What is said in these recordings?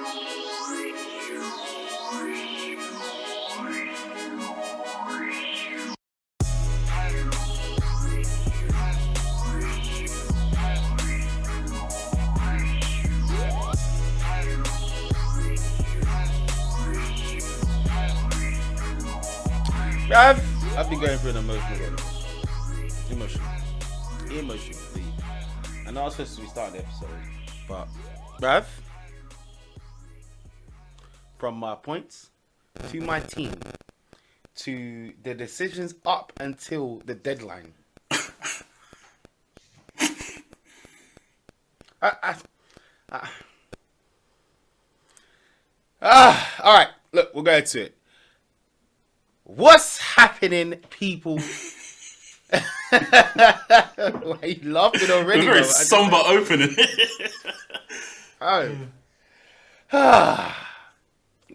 I've been going through an emotional thing. I know I was supposed to restart the episode, but bruv, from my points to my team to the decisions up until the deadline. All right, look, we'll go to it. What's happening, people? Why are you laughing already? Very somber opening.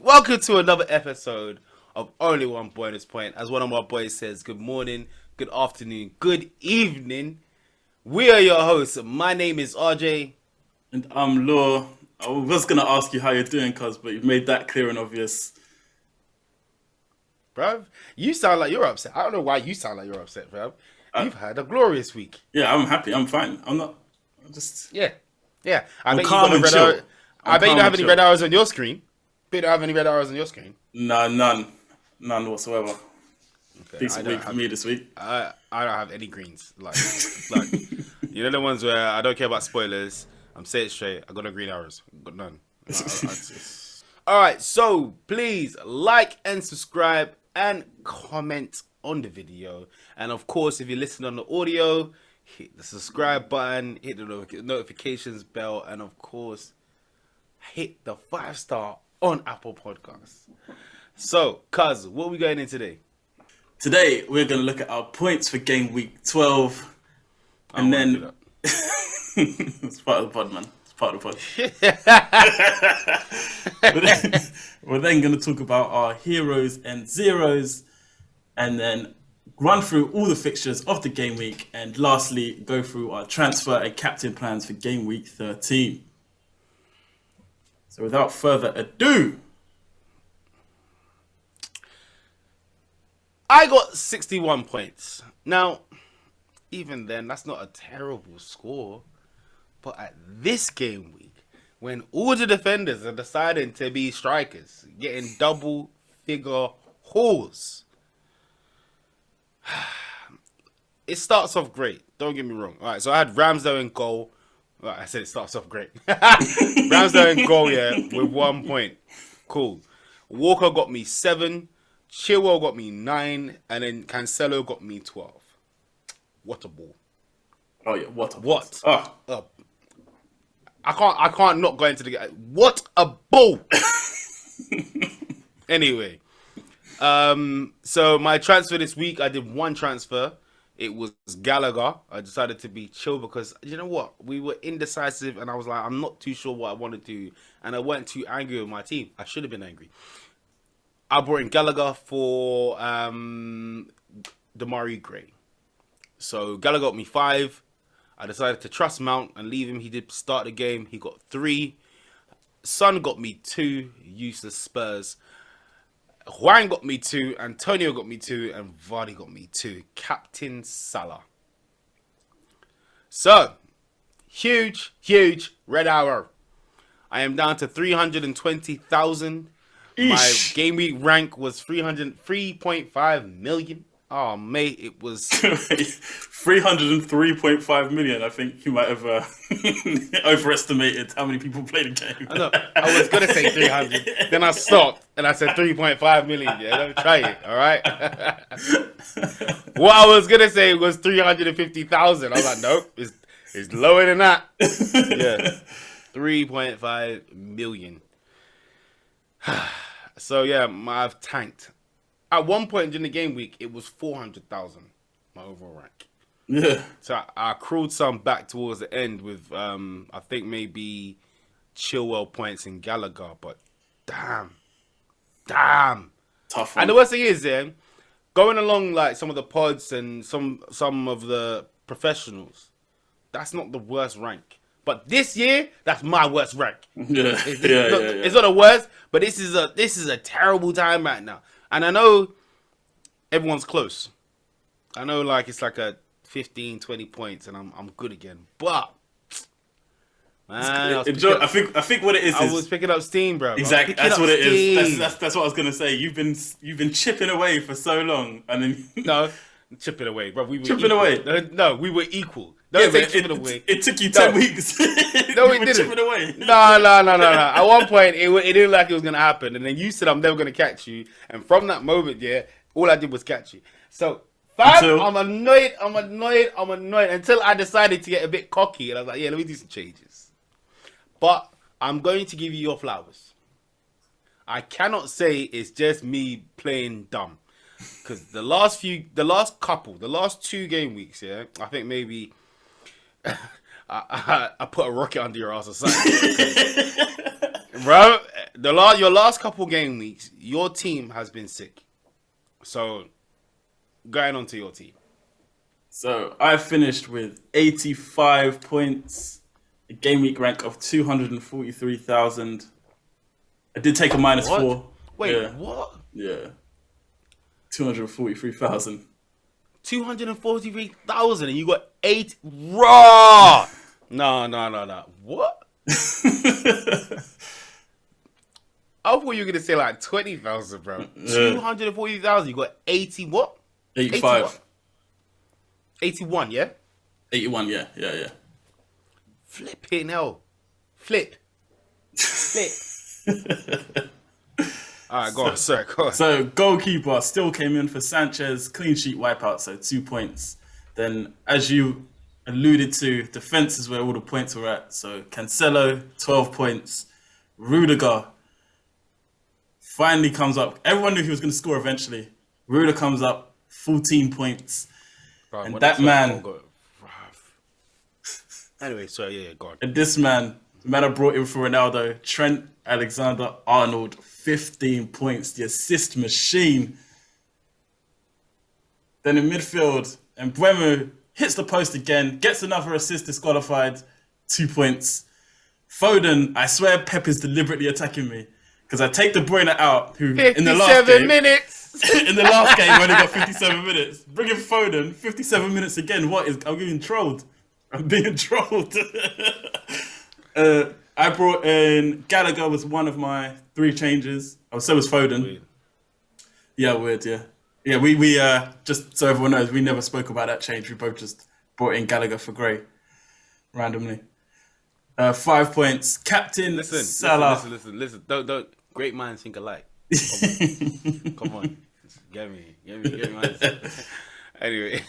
Welcome to another episode of Only One Bonus Point. As one of my boys says, good morning, good afternoon, good evening. We are your hosts. My name is RJ. And I'm Law. I was going to ask you how you're doing, cuz, but you've made that clear and obvious. Bruv, you sound like you're upset. I don't know why you sound like you're upset, bruv. You've had a glorious week. Yeah, I'm happy. I'm fine. I'm just... Yeah. I'm calm and chill. I bet you don't have any red arrows on your screen. Bet you don't have any red arrows on your screen. No, none. None whatsoever. Okay, Decent week for me this week. I don't have any greens. Like, you know the ones where I don't care about spoilers. I'm saying it straight. I got no green arrows. Got none. All right, so please like and subscribe and comment on the video. And of course, if you listen on the audio, hit the subscribe button, hit the notifications bell, and of course, hit the 5-star on Apple Podcasts. So, cuz, what are we going in today? Today, we're going to look at our points for game week 12. And then... It's part of the pod, man. It's part of the pod. We're then going to talk about our heroes and zeros. And then run through all the fixtures of the game week. And lastly, go through our transfer and captain plans for game week 13. So without further ado... I got 61 points. Now, even then, that's not a terrible score. But at this game week, when all the defenders are deciding to be strikers, getting double-figure hauls, it starts off great. Don't get me wrong. All right, so I had Ramsdale in goal. Well, I said it starts off great. Ramsdale in goal, yeah, with 1 point. Cool. Walker got me 7. Chilwell got me 9. And then Cancelo got me 12. What a ball. Oh, yeah, what? I can't not go into the game. What a ball! Anyway, so my transfer this week, I did one transfer. It was Gallagher. I decided to be chill because, you know what? We were indecisive and I was like, I'm not too sure what I want to do. And I weren't too angry with my team. I should have been angry. I brought in Gallagher for Damari Gray. So Gallagher got me 5. I decided to trust Mount and leave him. He did start the game. He got 3. Son got me 2. Useless Spurs. Juan got me 2. Antonio got me 2. And Vardy got me 2. Captain Salah. So, huge red hour. I am down to 320,000. My game week rank was 3.5 million. Oh, mate, it was 303.5 million. I think you might have overestimated how many people played the game. I know. I was going to say 300. Then I stopped and I said 3.5 million. Yeah, let me try it. All right. What I was going to say was 350,000. I was like, nope, it's lower than that. Yeah. 3.5 million. So, yeah, I've tanked. At one point during the game week, it was 400,000, my overall rank. Yeah. So I accrued some back towards the end with, I think maybe Chilwell points and Gallagher. But damn. Tough one. And the worst thing is, going along like some of the pods and some of the professionals, that's not the worst rank. But this year, that's my worst rank. Yeah, It's not the worst, but this is a terrible time right now. And I know everyone's close. I know like it's like a 15, 20 points, and I'm good again. But man, I think what it is. I was picking up steam, bro. Exactly, that's what it is. That's what I was gonna say. You've been chipping away for so long, and then no, chipping away, bro. We were chipping equal. away. No, we were equal. Don't say chipping away. It took you 10 weeks. No, it didn't. Chipping away. No. At one point, it didn't look like it was gonna happen, and then you said I'm never gonna catch you, and from that moment, yeah, all I did was catch you. So. I'm annoyed until I decided to get a bit cocky, and I was like, yeah, let me do some changes. But I'm going to give you your flowers. I cannot say it's just me playing dumb. Because the last 2 game weeks, yeah, I think maybe I put a rocket under your ass or something. Bro, your last couple game weeks, your team has been sick. So, going on to your team. So, I finished with 85 points, a game week rank of 243,000. I did take a -4. Wait, what? Yeah. 243,000. 243,000 and you got 8 raw. No. What? I thought you were gonna say like 20,000, bro. 240,000. You got 80 what? 85. 81, yeah? 81, yeah. Flipping hell. Flip. Alright, go on. Sorry, go on. So, goalkeeper still came in for Sanchez. Clean sheet wipeout, so 2 points. Then, as you alluded to, defense is where all the points were at. So, Cancelo, 12 points. Rudiger finally comes up. Everyone knew he was going to score eventually. Rudiger comes up, 14 points. Bro, and that man... Anyway, sorry, yeah, go on. And this man I brought in for Ronaldo, Trent Alexander-Arnold, 15 points, the assist machine. Then in midfield, and Mbeumo hits the post again, gets another assist, disqualified, 2 points. Foden, I swear Pep is deliberately attacking me. Because I take De Bruyne out, who in the last game... 57 minutes! In the last game, only got 57 minutes. Bring in Foden, 57 minutes again. I'm getting trolled. I'm being trolled. I brought in Gallagher was one of my 3 changes. Oh, so was Foden. Weird. Yeah, weird, yeah. Yeah, we just so everyone knows, we never spoke about that change. We both just brought in Gallagher for Gray. Randomly. 5 points. Captain Salah. Listen. Don't. Great minds think alike. Come on. Get me. Anyway.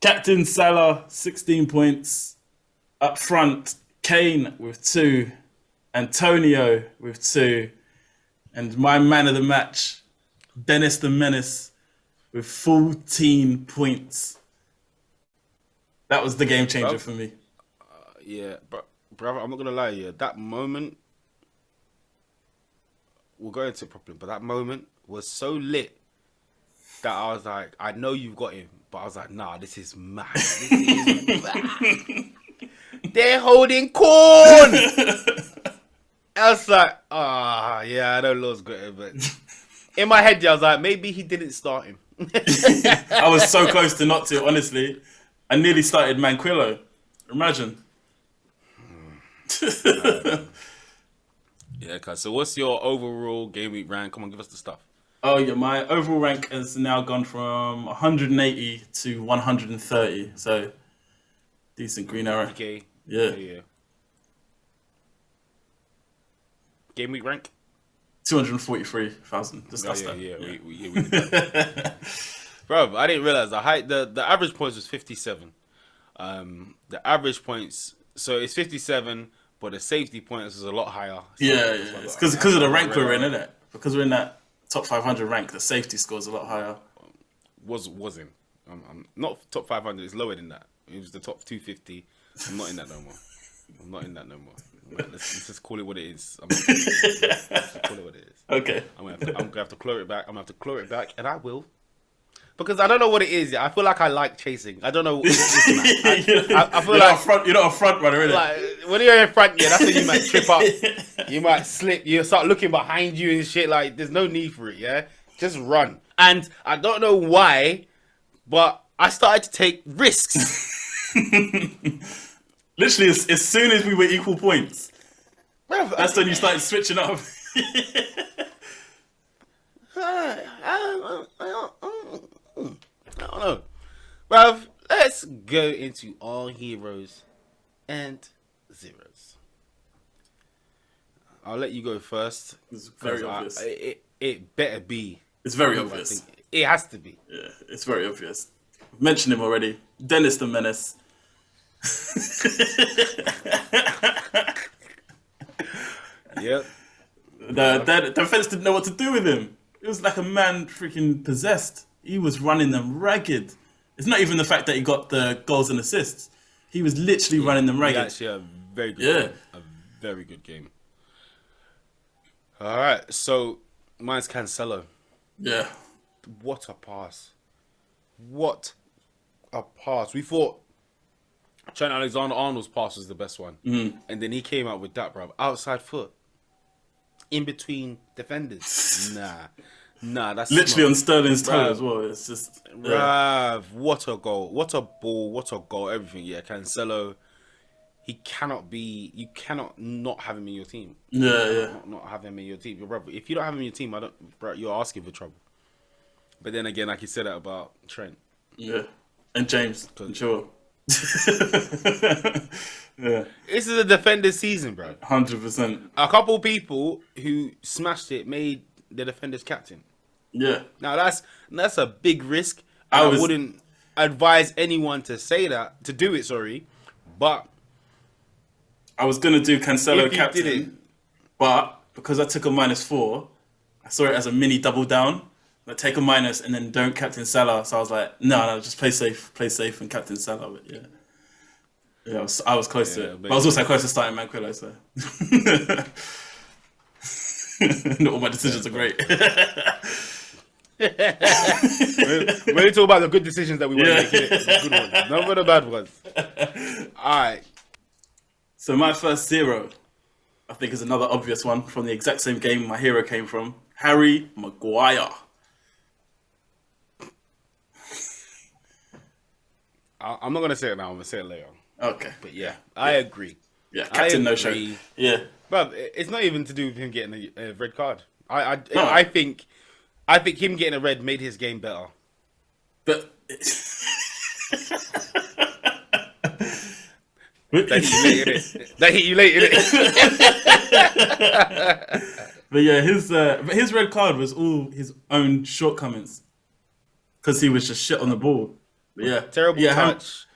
Captain Salah, 16 points. Up front, Kane with 2. Antonio with 2. And my man of the match, Dennis the Menace, with 14 points. That was the game changer for me. Yeah, but brother, I'm not gonna lie to you. That moment, we'll go into it properly, but that moment was so lit that I was like, I know you've got him, but I was like, nah, this is mad. This is mad. They're holding corn. I was like, yeah, I know Lord's got him, but in my head, I was like, maybe he didn't start him. I was so close to not to, honestly. I nearly started Manquillo. Imagine. Yeah, okay. So what's your overall game week rank? Come on, give us the stuff. Oh yeah, my overall rank has now gone from 180 to 130. So decent green arrow. Okay. Yeah. Game week rank? 243,000. Discuss that. Yeah. We did that. Bro, I didn't realize the average points was 57. The average points, so it's 57, but the safety points is a lot higher. So It's because of the rank we're in, isn't it? Because we're in that top 500 rank, the safety score is a lot higher. Wasn't. I'm not top 500. It's lower than that. It was the top 250. I'm not in that no more. Let's just call it what it is. Let's call it what it is. Okay. I'm gonna have to claw it back. And I will. Because I don't know what it is. Yeah. I feel like I like chasing. I don't know. Listen, I feel you're not a front runner, innit? like when you're in front, yeah, that's when you might trip up. You might slip. You start looking behind you and shit. Like there's no need for it. Yeah, just run. And I don't know why, but I started to take risks. Literally, as soon as we were equal points, Bruv, that's when you started switching up. I don't know. Bruv, let's go into all heroes and zeros. I'll let you go first. It's very obvious. It better be. It's very obvious. It has to be. Yeah, it's very obvious. I've mentioned him already. Dennis the Menace. Yep. The defense didn't know what to do with him. It was like a man freaking possessed. He was running them ragged. It's not even the fact that he got the goals and assists. He was literally running them ragged. Actually, a very good game. A very good game. All right, so mine's Cancelo. Yeah. What a pass. What a pass. We thought Trent Alexander-Arnold's pass was the best one. And then he came out with that, bro. Outside foot. In between defenders. Nah, that's literally not, on Sterling's toe bruv. as well. It's just... Bruv, what a goal. What a ball. What a goal. Everything. Yeah, Cancelo. You cannot not have him in your team. Not have him in your team. Bro, if you don't have him in your team, you're asking for trouble. But then again, like you said that about Trent. Yeah. And James. Sure. Yeah. This is a defender's season, bro. 100%. A couple people who smashed it made the defender's captain. Yeah. Now that's a big risk. I wouldn't advise anyone to do it, sorry. But I was gonna do Cancelo if you captain, did it, but because I took a -4, I saw it as a mini double down. Like take a minus and then don't captain Salah. So I was like, no, just play safe and captain Salah. But yeah, I was close to it. But I was also close to starting Manquillo, so not all my decisions are great. When you talk about the good decisions that we want to make, the good ones, none of the bad ones. All right. So my first zero, I think, is another obvious one from the exact same game my hero came from. Harry Maguire. I'm not going to say it now. I'm going to say it later. Okay. But yeah, I agree. Yeah, captain no show. Yeah. But it's not even to do with him getting a red card. I think him getting a red made his game better. But... That hit you late, innit? But yeah, his red card was all his own shortcomings. Because he was just shit on the ball. But yeah. Terrible touch.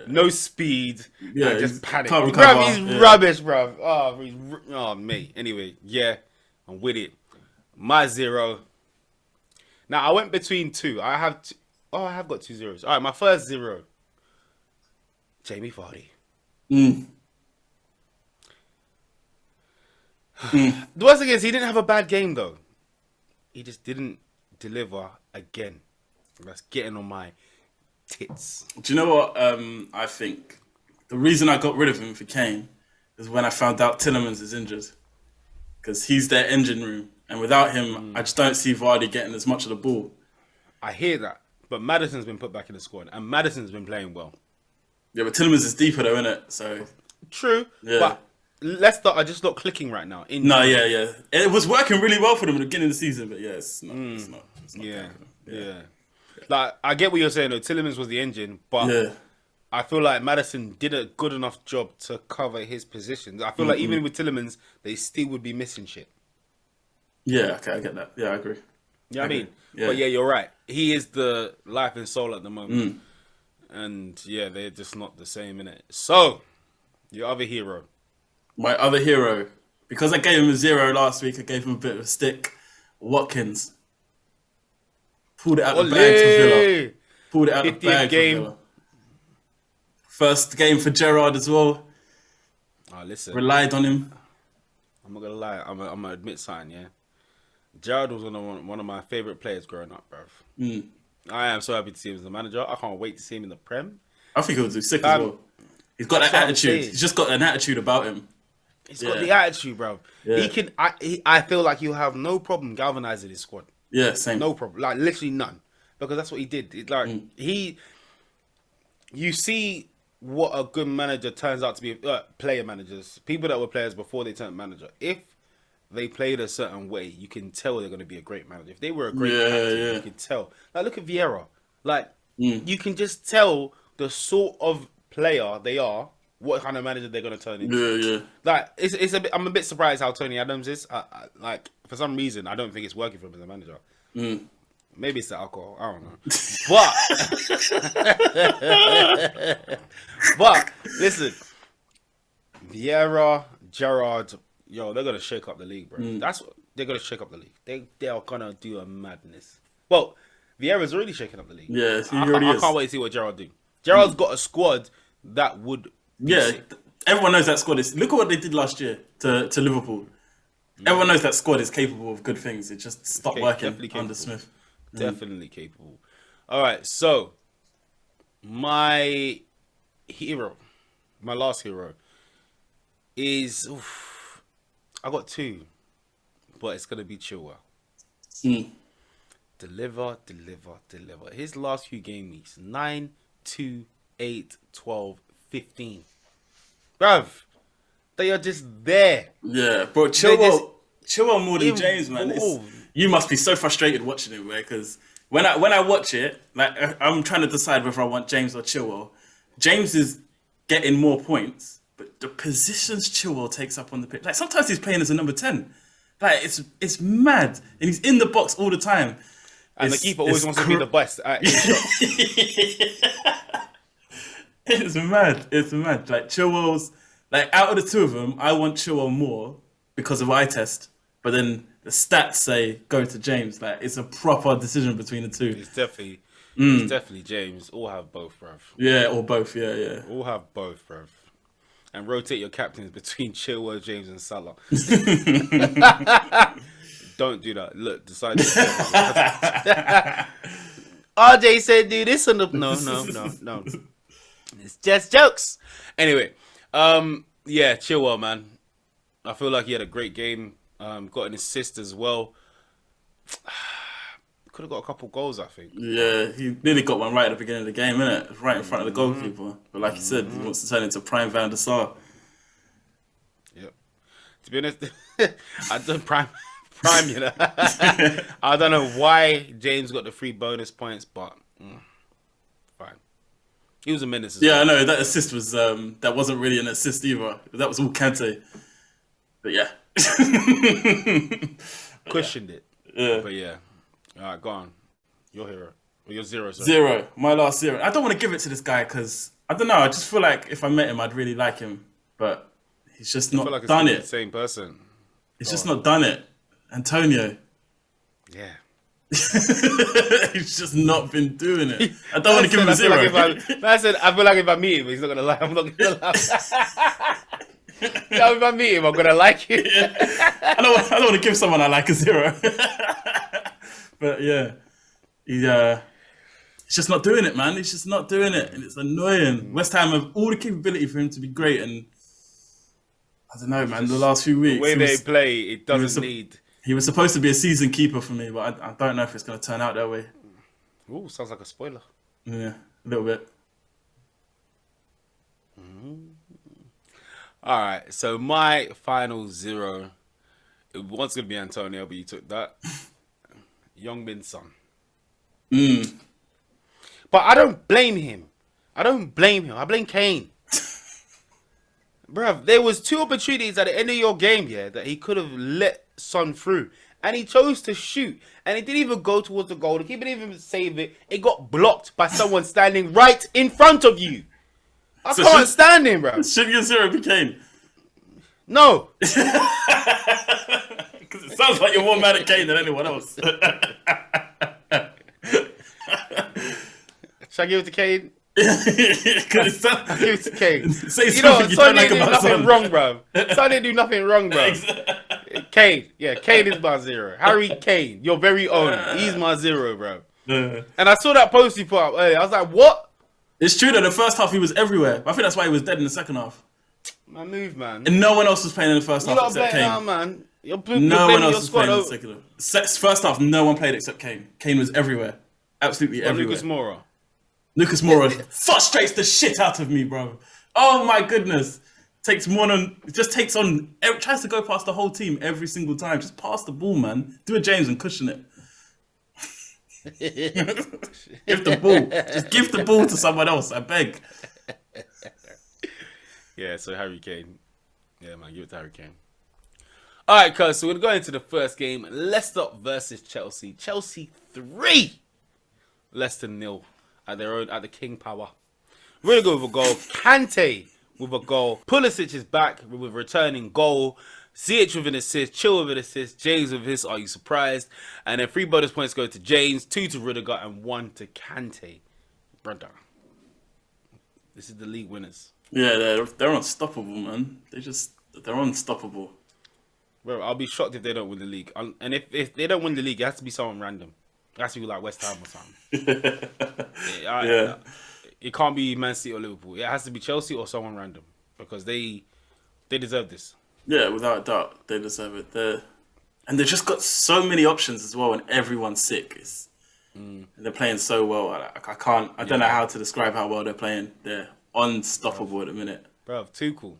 No speed. Yeah, just panic. Recover, he's rubbish, bro. Oh, mate. Anyway, yeah, I'm with it. My zero. Now, I went between two. I have got 2 zeros. All right, my first zero. Jamie Vardy. The worst thing is, he didn't have a bad game, though. He just didn't deliver again. That's getting on my tits. Do you know what I think? The reason I got rid of him for Kane is when I found out Tielemans is injured. Because he's their engine room. And without him, I just don't see Vardy getting as much of the ball. I hear that. But Maddison's been put back in the squad. And Maddison's been playing well. Yeah, but Tielemans is deeper though, innit? So true. Yeah. But Leicester are just not clicking right now. Yeah. It was working really well for them at the beginning of the season, but yeah, it's not. It's not yeah. Like, I get what you're saying, though. Tielemans was the engine, but I feel like Maddison did a good enough job to cover his positions. I feel like even with Tielemans, they still would be missing shit. Yeah, okay, I get that. Yeah, I agree. You know what I mean? Yeah. But yeah, you're right. He is the life and soul at the moment. And yeah, they're just not the same, innit? So, your other hero. My other hero. Because I gave him a 0 last week, I gave him a bit of a stick. Watkins. Pulled it out the bag for Villa. Pulled it out the bag for Villa. First game for Gerrard as well. Oh, listen. Relied on him. I'm not going to lie. I'm going to admit something, yeah? Gerrard was one of my favourite players growing up, bruv. I am so happy to see him as a manager. I can't wait to see him in the Prem. I think he'll do sick as well. He's got that attitude. He's just got an attitude about him. He's got the attitude, bro. Yeah. He can. I feel like he'll have no problem galvanizing his squad. Yeah, same. No problem. Like literally none, because that's what he did. You see what a good manager turns out to be. Player managers, people that were players before they turned manager. If they played a certain way, you can tell they're going to be a great manager. If they were a great captain, you can tell. Like look at Vieira. Like you can just tell the sort of player they are. What kind of manager they're going to turn into? Yeah. Like it's a bit. I'm a bit surprised how Tony Adams is. Like for some reason, I don't think it's working for him as a manager. Maybe it's the alcohol. I don't know. But listen, Vieira, Gerrard, yo, they're gonna shake up the league, bro. That's what they're gonna shake up the league. They are gonna do a madness. Well, Vieira's already shaking up the league. Yeah, he already is. I can't wait to see what Gerrard do. Gerrard's got a squad that would. Everyone knows that squad is. Look at what they did last year to Liverpool. Everyone knows that squad is capable of good things. It just stopped working under Smith. Definitely capable. All right, so my last hero is I got two, but it's gonna be Chilwell. Deliver. His last few game weeks: 9, 2, 8, 12, 15. Bruv, they are just there. Yeah, bro. Chilwell more than James, man. You must be so frustrated watching it, man. Because when I watch it, like I'm trying to decide whether I want James or Chilwell. James is getting more points, but the positions Chilwell takes up on the pitch, like sometimes he's playing as a number 10. Like it's mad, and he's in the box all the time. And the keeper always wants to be the best. It's mad. Like Chilwell's, like out of the two of them, I want Chilwell more because of eye test. But then the stats say go to James. Like it's a proper decision between the two. It's definitely James. All have both, bruv. Yeah, or both. Yeah. All have both, bruv. And rotate your captains between Chilwell, James, and Salah. Don't do that. Look, decide. RJ said, "Do this on the no. It's just jokes." Anyway, yeah, Chilwell, man. I feel like he had a great game. Got an assist as well. Could have got a couple goals, I think. Yeah, he nearly got one right at the beginning of the game, innit? Right in front of the goalkeeper. But like you said, he wants to turn into prime Van der Sar. Yep. To be honest, I don't prime, you know. I don't know why James got the 3 bonus points, but fine. He was a menace as well. I know that assist was that wasn't really an assist either. That was all Kante. But yeah. Questioned it. Yeah. But yeah. Alright, go on. Your hero. Or your zero, sorry. 0. My last 0. I don't want to give it to this guy because I don't know. I just feel like if I met him, I'd really like him. But he's just not done it. The same person. He's just not done it. Antonio. Yeah. He's just not been doing it. I don't want to give him a 0. I feel like if I meet him, he's not gonna like. I'm not gonna laugh. No, if I meet him, I'm gonna like it. I don't want to give someone I like a 0. But yeah, he's just not doing it, man. He's just not doing it, and it's annoying. West Ham have all the capability for him to be great, and I don't know, man. The last few weeks, the way they play, it doesn't need. He was supposed to be a season keeper for me, but I don't know if it's going to turn out that way. Ooh, sounds like a spoiler. Yeah, a little bit. All right, so my final 0, it was going to be Antonio, but you took that. Young-Bin Son. But I don't blame him. I blame Kane. Bruv, there was 2 opportunities at the end of your game, that he could have let Son through. And he chose to shoot. And it didn't even go towards the goal. The keeper didn't even save it. It got blocked by someone standing right in front of you. I can't stand him, bro. Should your 0 be Kane? No. Because it sounds like you're more mad at Kane than anyone else. Should I give it to Kane? I'll give it to Kane. Say something you don't like about Son. Nothing wrong, bro. Son didn't do nothing wrong, bro. Kane. Yeah, Kane is my 0. Harry Kane, your very own. He's my 0, bro. And I saw that post he put up earlier. I was like, what? It's true that the first half he was everywhere. But I think that's why he was dead in the second half. Man, move, man. And no one else was playing in the first You're half not except playing Kane. now, man. You're No one blaming else your was squad. playing in the second half. First half, no one played except Kane. Kane was everywhere. Absolutely everywhere. Lucas Moura. Lucas Moura frustrates the shit out of me, bro. Oh my goodness. Tries to go past the whole team every single time. Just pass the ball, man. Do a James and cushion it. Give the ball. Just give the ball to someone else, I beg. Yeah, so Harry Kane. Yeah, man, give it to Harry Kane. All right, cuz, so we're going to go into the first game. Leicester versus Chelsea. Chelsea 3. Leicester 0 at the King Power. We're going to go with a goal. Kante with a goal. Pulisic is back with a returning goal. CH with an assist. Chill with an assist. James with his. Are you surprised? And then 3 bonus points go to James, 2 to Rudiger, and 1 to Kante. Brother, this is the league winners. Yeah, they're unstoppable, man. They're unstoppable. Bro, I'll be shocked if they don't win the league. And if they don't win the league, it has to be someone random. It has to be like West Ham or something. Yeah. It can't be Man City or Liverpool. It has to be Chelsea or someone random because they deserve this. Yeah, without a doubt, they deserve it. And they've just got so many options as well, and everyone's sick. And they're playing so well. I don't know how to describe how well they're playing. They're unstoppable at the minute. Bro, too cool.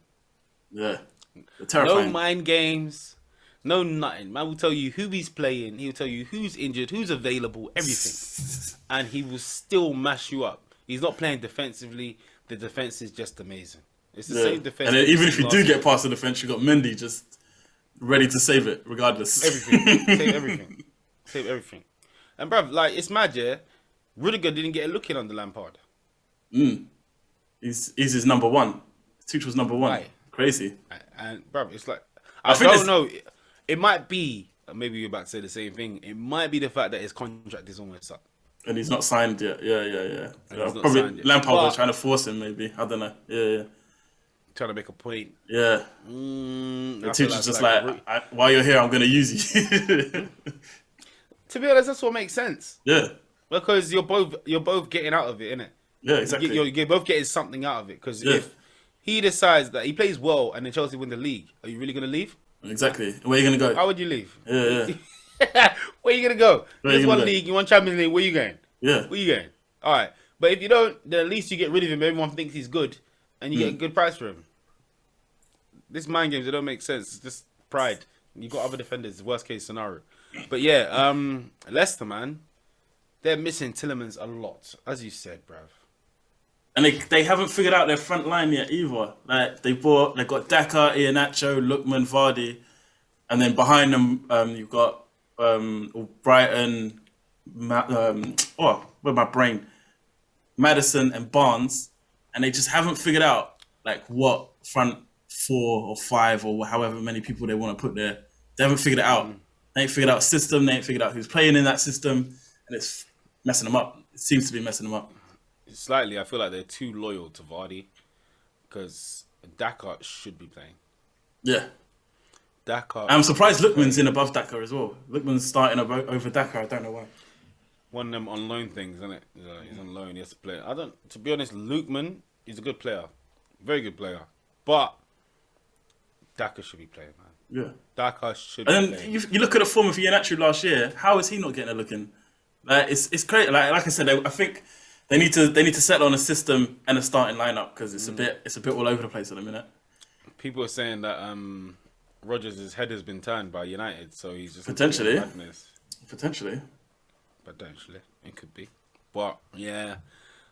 Yeah, they're terrifying. No mind games, no nothing. Man will tell you who he's playing. He'll tell you who's injured, who's available, everything. And he will still mash you up. He's not playing defensively. The defense is just amazing. It's the same defense. And then even if you do get past the defense, you got Mendy just ready to save it, regardless. Everything. Save everything. Save everything. And bruv, like, it's mad, yeah? Rudiger didn't get a look in on the Lampard. He's his number one. Tuchel's number one. Right. Crazy. And bruv, it's like, I don't know. It might be, maybe you're about to say the same thing. It might be the fact that his contract is almost up. And he's not signed yet. Yeah. He's not Probably signed yet. Lampard was trying to force him, maybe. I don't know. Yeah. Trying to make a point. Yeah. The Tuchel's just like, while you're here, I'm going to use you. To be honest, that's what makes sense. Yeah. Because you're both getting out of it, innit? Yeah, exactly. You're both getting something out of it. Because Yeah. if he decides that he plays well and then Chelsea win the league, are you really going to leave? Exactly. Where are you going to go? How would you leave? Yeah. Where are you going to go? Where you There's gonna one go? league, you want Champions League, where you going? Yeah. Where you going? All right. But if you don't, then at least you get rid of him. Everyone thinks he's good. And you get a good price for him. This mind games, they don't make sense. It's just pride. You got other defenders, worst case scenario. But yeah, Leicester, man, they're missing Tielemans a lot, as you said, bruv. And they haven't figured out their front line yet either. Like they got Daka, Iheanacho, Lookman, Vardy, and then behind them you've got Brighton, where's my brain? Maddison and Barnes, and they just haven't figured out like what front 4 or 5 or however many people they want to put there. They haven't figured it out. They ain't figured out system. They ain't figured out who's playing in that system, and it's messing them up. It seems to be messing them up. Slightly, I feel like they're too loyal to Vardy because Daka should be playing. Yeah. Daka. I'm surprised Lookman's in above Daka as well. Lookman's starting over Daka. I don't know why. One of them on loan things, isn't it? He's on loan. He has to play. To be honest, Lookman is a good player, very good player, but Daka should be playing, man. Yeah. Daka should be And playing. then you look at the form of Iheanacho last year. How is he not getting a look in? Like it's great. Like I said, I think they need to settle on a system and a starting lineup because it's a bit all over the place at the minute. People are saying that Rodgers' head has been turned by United, so he's just Potentially, it could be. But yeah,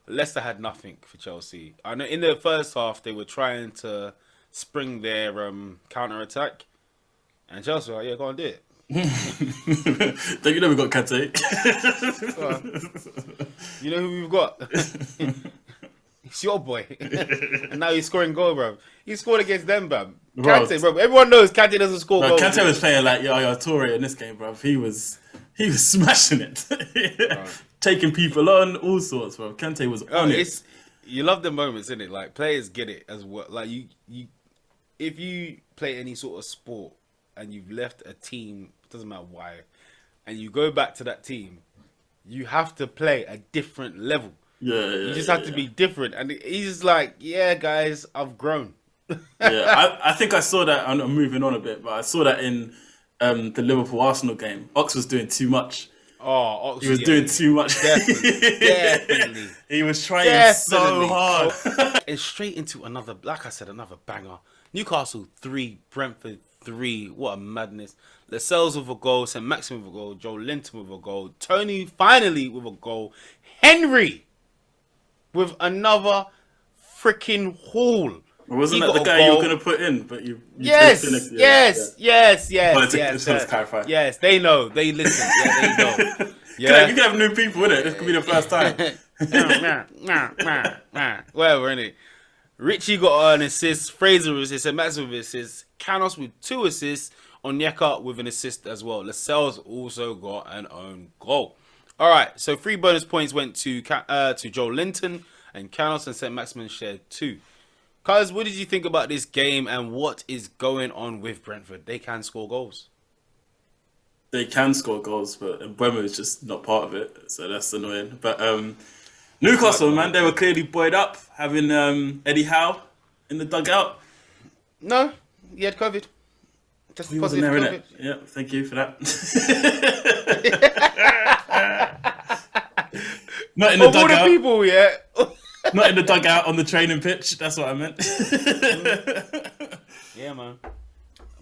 Leicester had nothing for Chelsea. I know in the first half they were trying to spring their counter attack, and Chelsea were like, yeah, go and do it. Don't you know we got Kante? You know who we've got? It's your boy. And now he's scoring goal, bro. He scored against them, bro. Kante, bro. Everyone knows Kante doesn't score goals. Kante was playing like Yaya Toure in this game, bro. He was smashing it. Taking people on, all sorts, bro. Kante was on it. You love the moments, innit? Like, players get it as well. Like, if you play any sort of sport and you've left a team, doesn't matter why, and you go back to that team, You have to play a different level. You just have to Yeah. be different. And he's just like, yeah, guys, I've grown. Yeah, I think I saw that. I'm moving on a bit, but I saw that in the Liverpool Arsenal game. Ox was doing too much. Oh, He was yeah, doing too much. definitely, definitely, He was trying so definitely. hard. It's straight into another, like I said, another banger. Newcastle 3, Brentford 3. What a madness. Lascelles with a goal, St. Maximin with a goal, Joe Linton with a goal, Tony finally with a goal, Henry with another freaking haul. Wasn't He that the got a guy you were goal. going to put in? But you Yes, chose Phoenix, yes, yes, Well, yes, just yes, clarify. yes. They know. They listen. Yeah, they know. You Yeah. can have new people in it. This could be the first time. Whatever, innit? Richie got an assist. Fraser with assist. And Max with assist. Canos with 2 assists. Onyeka with an assist as well. Lascelles also got an own goal. All right, so 3 bonus points went to Joe Linton, and Canos and St. Maximin shared 2. Cuz, what did you think about this game, and what is going on with Brentford? They can score goals. They can score goals, but Mbeumo is just not part of it, so that's annoying. But Newcastle, man, they were clearly buoyed up, having Eddie Howe in the dugout. No, he had COVID. Just He wasn't positive there, COVID. innit? Yeah, thank you for that. Not in the Of all the dugout. people, yeah. Not in the dugout on the training pitch. That's what I meant. Yeah, man.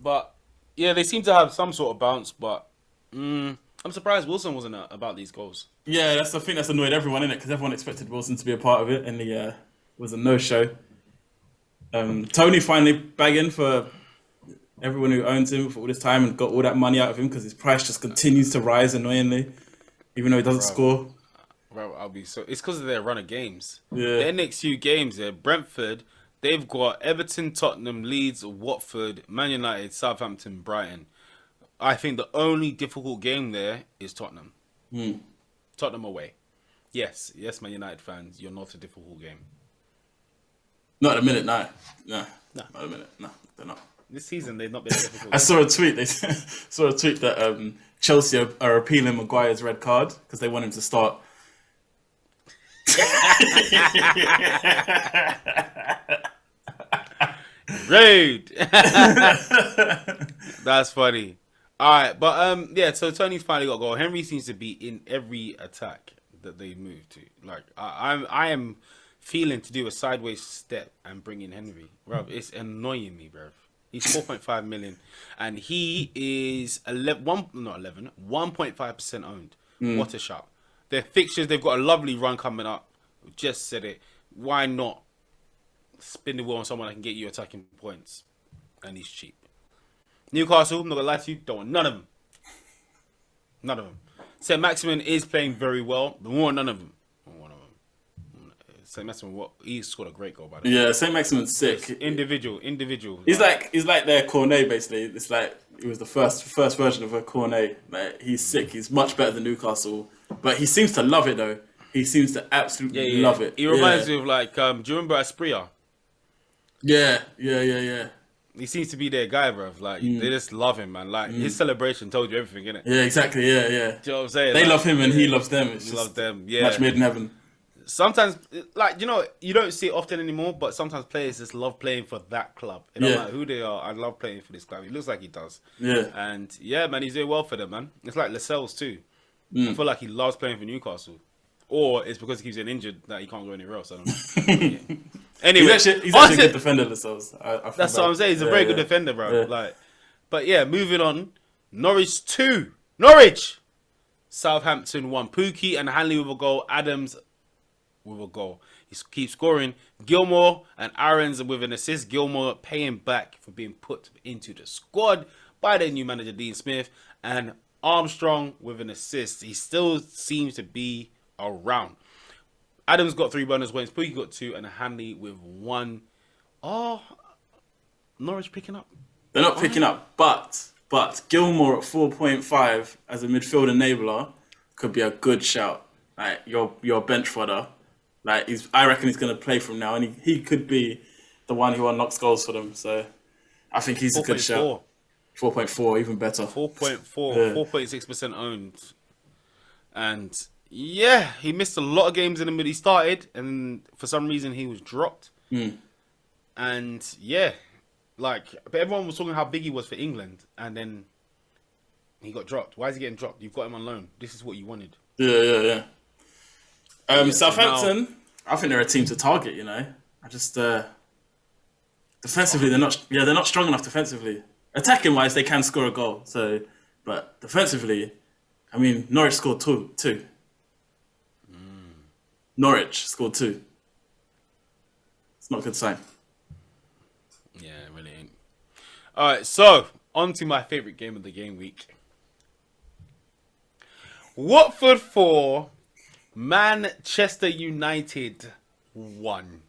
But yeah, they seem to have some sort of bounce. But I'm surprised Wilson wasn't about these goals. Yeah, that's the thing that's annoyed everyone, innit? Because everyone expected Wilson to be a part of it, and the was a no-show. Tony finally bagging for everyone who owns him for all this time and got all that money out of him because his price just continues to rise annoyingly, even though he doesn't score. Bro, I'll be so. It's because of their run of games. Yeah. Their next few games, Brentford. They've got Everton, Tottenham, Leeds, Watford, Man United, Southampton, Brighton. I think the only difficult game there is Tottenham. Tottenham away. Yes, Man United fans, you're not a difficult game. Not at a minute, no. Not at a minute, no, they're not. This season, they've not been a difficult. I saw a tweet. They saw a tweet that Chelsea are appealing Maguire's red card because they want him to start. Rude. That's funny. All right, but yeah. So Tony's finally got a goal. Henry seems to be in every attack that they move to. Like I am feeling to do a sideways step and bring in Henry. Bruv, it's annoying me, bruv. He's 4.5 million, and he is 1.5% owned. What a shot! Their fixtures, they've got a lovely run coming up. Just said it. Why not spin the wheel on someone that can get you attacking points, and he's cheap. Newcastle, I'm not gonna lie to you, don't want none of them. None of them. St. Maximin is playing very well, but we want none of them. St. Maximin, he scored a great goal by the way. Yeah, St. Maximin's sick. Individual. He's like their Cornet basically. It's like it was the first version of a Cornet. Like he's sick. He's much better than Newcastle, but he seems to love it though. He seems to absolutely love it. He reminds me of like, do you remember Aspria? Yeah. He seems to be their guy, bro. Like they just love him, man. Like his celebration told you everything, innit? Yeah, exactly. Yeah. Do you know what I'm saying? They like, love him and he loves them. It's he just loves them. Yeah. match made in heaven. Sometimes, like, you know, you don't see it often anymore, but sometimes players just love playing for that club. It don't matter who they are. I love playing for this club. He looks like he does. Yeah. And yeah, man, he's doing well for them, man. It's like Lascelles too. I feel like he loves playing for Newcastle. Or it's because he keeps getting injured that he can't go anywhere else. I don't know. Yeah. Anyway, He's actually a good defender, Lascelles. That's what I'm saying. He's a very good defender, bro. Yeah. Like, but yeah, moving on. Norwich 2. Norwich! Southampton 1. Pookie and Hanley with a goal. Adams with a goal. He keeps scoring. Gilmore and Aarons with an assist. Gilmore paying back for being put into the squad by their new manager, Dean Smith. And Armstrong with an assist. He still seems to be around. Adams got 3 bonus points. Pookie got 2. And Hanley with 1. Oh, Norwich picking up. They're not picking up, but Gilmore at 4.5 as a midfield enabler could be a good shout. Like your bench fodder. Like I reckon he's going to play from now, and he could be the one who unlocks goals for them. So I think he's a good shout. 4.4, even better. 4.4, 4.6% owned, and Yeah, he missed a lot of games in the middle. He started, and for some reason he was dropped. And yeah, but everyone was talking how big he was for England, and then he got dropped. Why is he getting dropped? You've got him on loan. This is what you wanted. Yeah. Southampton, So I think they're a team to target. You know, I just defensively they're not strong enough defensively. Attacking wise, they can score a goal. So, but defensively, I mean, Norwich scored two. Norwich scored 2. It's not a good sign. yeah, it really ain't. All right, so on to my favorite game of the game week. Watford 4, Manchester United 1.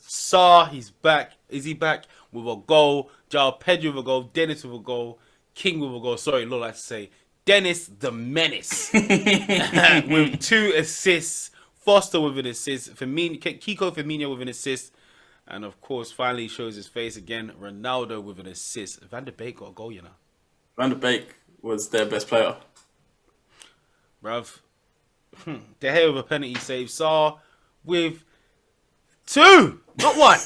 Sarr, he's back. Is he back? With a goal. João Pedro with a goal. Dennis with a goal. King with a goal. Sorry, Lord, I like to say Dennis the Menace with 2 assists. Foster with an assist. Kiko Firmino with an assist. And of course, finally shows his face again. Ronaldo with an assist. Van der Beek got a goal, you know. Van der Beek was their best player. Bruv. De Gea with a penalty save. Sarr with 2, not 1.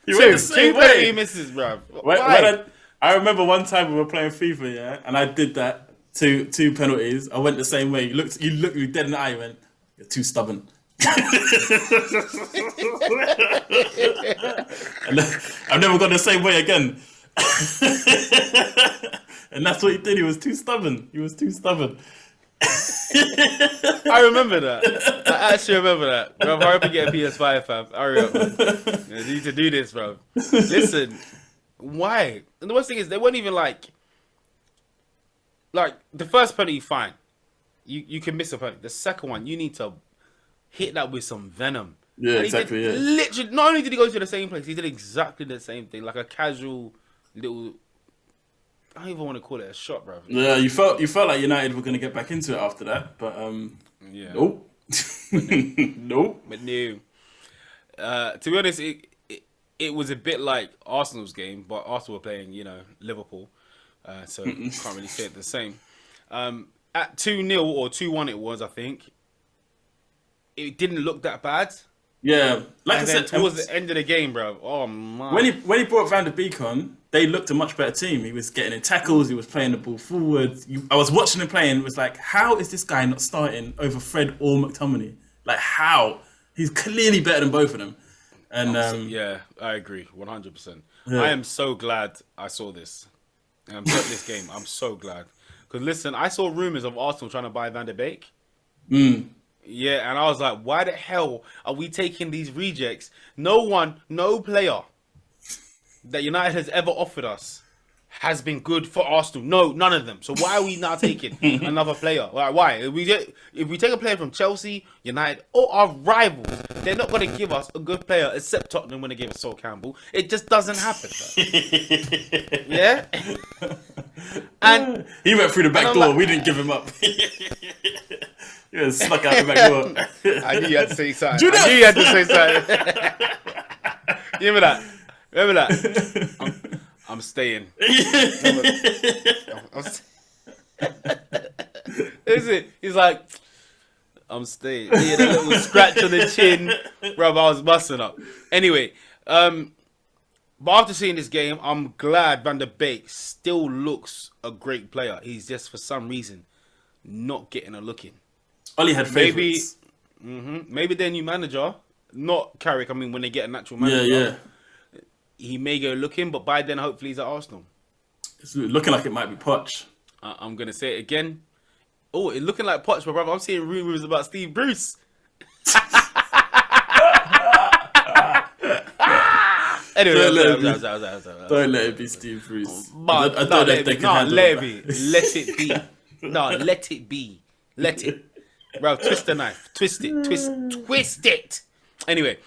You went the 2 same penalty way. misses, bruv. When I remember one time we were playing FIFA, yeah, and I did that. Two penalties. I went the same way. You looked me dead in the eye. You went, "You're too stubborn." And I've never gone the same way again. And that's what he did. He was too stubborn. I remember that. I actually remember that. Bro, hurry up and get a PS5, fam. Hurry up, man. You need to do this, bro. Listen, why? And the worst thing is, they weren't even like the first penalty, fine. You can miss a penalty. The second one, you need to hit that with some venom. Yeah, exactly. Yeah. Literally, not only did he go to the same place, he did exactly the same thing, like a casual little. I don't even want to call it a shot, bro. Yeah, you felt like United were going to get back into it after that, but yeah, nope. Nope. But no. To be honest, it was a bit like Arsenal's game, but Arsenal were playing, Liverpool, so can't really say it the same. At 2-0 or 2-1 it was, I think. It didn't look that bad. Yeah, like and I then said, towards the end of the game, bro. Oh man. When he brought Van der Beek on, they looked a much better team. He was getting in tackles. He was playing the ball forward. I was watching him playing. It was like, how is this guy not starting over Fred or McTominay? Like, how? He's clearly better than both of them. And yeah, I agree, 100%. Yeah. I am so glad I saw this. This game. I'm so glad. Because listen, I saw rumors of Arsenal trying to buy Van der Beek. Yeah, and I was like, why the hell are we taking these rejects? No player that United has ever offered us has been good for Arsenal. No, none of them. So why are we now taking another player? Like, why? If we take a player from Chelsea, United, or our rivals, they're not going to give us a good player except Tottenham when they give us Sol Campbell. It just doesn't happen. Yeah? And he went through the back door. Like, we didn't give him up. Yeah, snuck out the back door. I knew you had to say something. I knew you had to say something. You remember that? I'm staying. Is it? He's like, I'm staying. He had a little scratch on the chin. Bro, I was busting up. Anyway, but after seeing this game, I'm glad Van der Beek still looks a great player. He's just, for some reason, not getting a look in. Ollie had favourites. Maybe their new manager, not Carrick. I mean, when they get a natural manager. Yeah. He may go looking, but by then, hopefully, he's at Arsenal. It's looking like it might be Poch. I'm going to say it again. Oh, it's looking like Poch, but brother, I'm seeing rumours about Steve Bruce. Anyway, don't let it be Steve Bruce. But I don't know if they can handle let it. Let it be. No, let it be. Let it. Bro, twist the knife. Twist it. Anyway,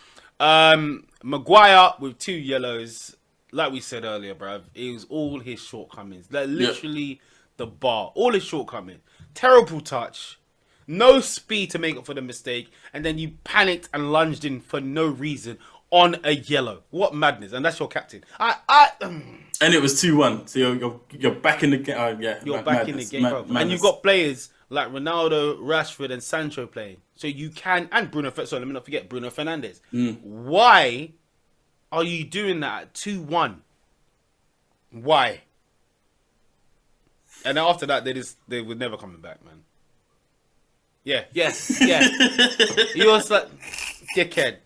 Maguire with 2 yellows. Like we said earlier, bruv, it was all his shortcomings. Like literally the bar. All his shortcomings. Terrible touch. No speed to make up for the mistake. And then you panicked and lunged in for no reason on a yellow. What madness. And that's your captain. And it was 2-1. So you're back in the game. You're back in the game, bro. And you've got players like Ronaldo, Rashford, and Sancho playing. So you can, and sorry, let me not forget Bruno Fernandes. Why are you doing that at 2-1? Why? And then after that, they were never coming back, man. Yeah. He was like, dickhead.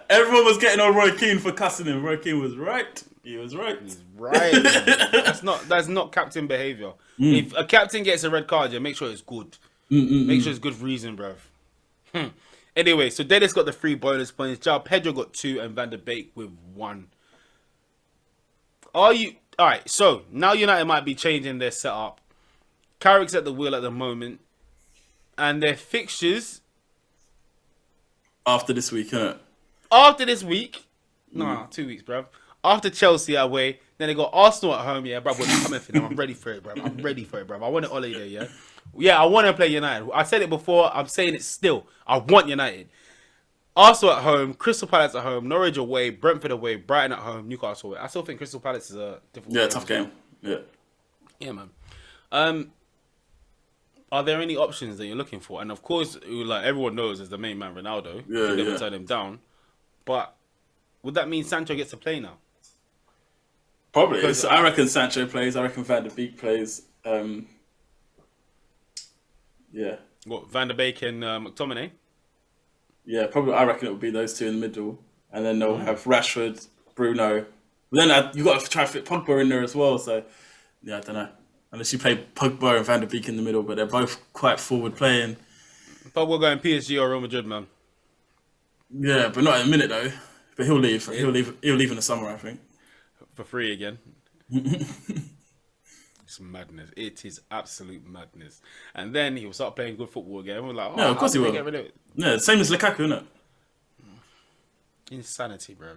Everyone was getting on Roy Keane for cussing him. Roy Keane was right. He was right. He's right. That's not captain behavior. If a captain gets a red card, make sure it's good. Make sure it's good reason, bruv. Anyway, so Dennis got the 3 bonus points. João Pedro got 2, and Van der Beek with 1. All right? So now United might be changing their setup. Carrick's at the wheel at the moment, and their fixtures after this week, innit? After this week, 2 weeks, bruv. After Chelsea away, then they got Arsenal at home. Yeah, bruv, we're coming for them. I'm ready for it, bruv. I want it all day, yeah. Yeah, I want to play United. I said it before. I'm saying it still. I want United. Arsenal at home, Crystal Palace at home, Norwich away, Brentford away, Brighton at home, Newcastle away. I still think Crystal Palace is a difficult game. Tough game. Yeah, man. Are there any options that you're looking for? And of course, like everyone knows, is the main man Ronaldo. You never turn him down. But would that mean Sancho gets to play now? Probably. I reckon Sancho plays. I reckon Van der Beek plays. Yeah. What, Van der Beek and McTominay? Yeah, probably. I reckon it would be those two in the middle, and then they'll have Rashford, Bruno. But then you got to try to fit Pogba in there as well. So yeah, I don't know. Unless you play Pogba and Van der Beek in the middle, but they're both quite forward playing. Pogba going PSG or Real Madrid, man. Yeah, but not in a minute though. But he'll leave. He'll leave in the summer, I think. For free again. It's madness. It is absolute madness. And then he'll start playing good football again. We're like, of course he will. Get rid of it? Yeah, same as Lukaku, isn't it? Insanity, bro.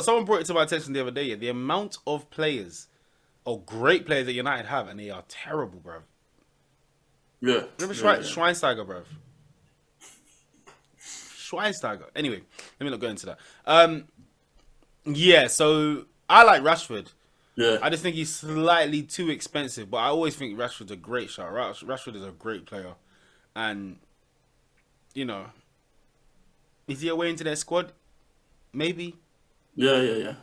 Someone brought it to my attention the other day. The amount of players, or great players that United have, and they are terrible, bro. Yeah. Remember Schweinsteiger, bro? Schweinsteiger. Anyway, let me not go into that. Yeah, so I like Rashford. Yeah. I just think he's slightly too expensive, but I always think Rashford's a great shot. Rashford is a great player. And, is he away into their squad? Maybe. Yeah.